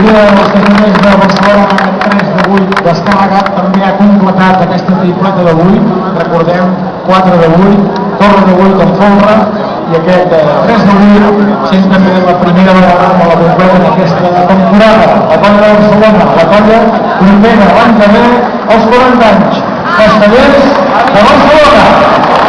Els Castellers de Barcelona 3 de 8 descarregat també ha completat aquesta tripleta de 8, recordem 4 de 8, torre de 8 amb folre i aquest 3 de 8 sent també la primera vegada que la completa en aquesta temporada. La colla de Barcelona, la colla primera l'any que ve als 40 anys. Castellers de Barcelona.